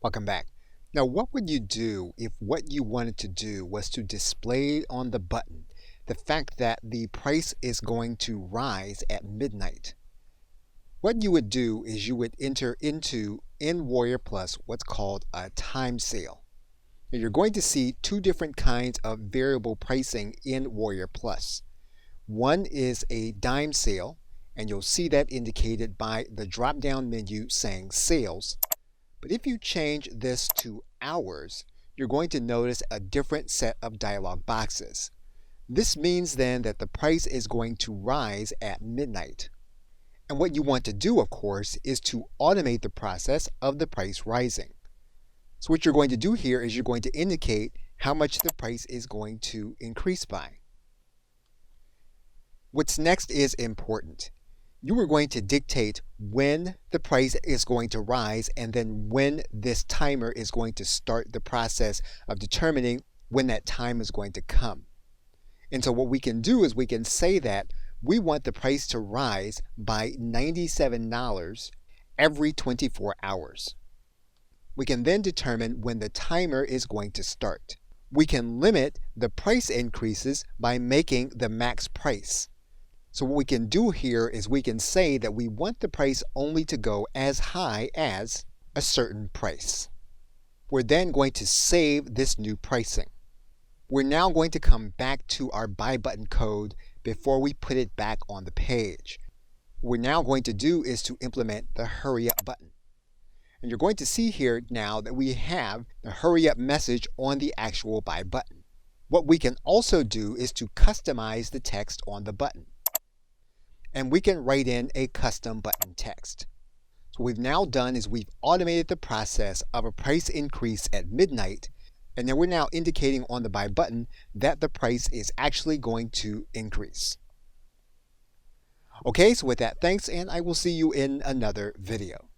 Welcome back. Now, what would you do if what you wanted to do was to display on the button the fact that the price is going to rise at midnight? What you would do is you would enter into in WarriorPlus what's called a time sale. Now, you're going to see two different kinds of variable pricing in WarriorPlus. One is a dime sale, and you'll see that indicated by the drop-down menu saying sales. But if you change this to hours, you're going to notice a different set of dialog boxes. This means then that the price is going to rise at midnight. And what you want to do, of course, is to automate the process of the price rising. So what you're going to do here is you're going to indicate how much the price is going to increase by. What's next is important. You are going to dictate when the price is going to rise and then when this timer is going to start the process of determining when that time is going to come. And so what we can do is we can say that we want the price to rise by $97 every 24 hours. We can then determine when the timer is going to start. We can limit the price increases by making the max price. So what we can do here is we can say that we want the price only to go as high as a certain price. We're then going to save this new pricing. We're now going to come back to our buy button code before we put it back on the page. What we're now going to do is to implement the hurry up button. And you're going to see here now that we have the hurry up message on the actual buy button. What we can also do is to customize the text on the button. And we can write in a custom button text. So what we've now done is we've automated the process of a price increase at midnight, and then we're now indicating on the buy button that the price is actually going to increase. Okay, so with that, thanks, and I will see you in another video.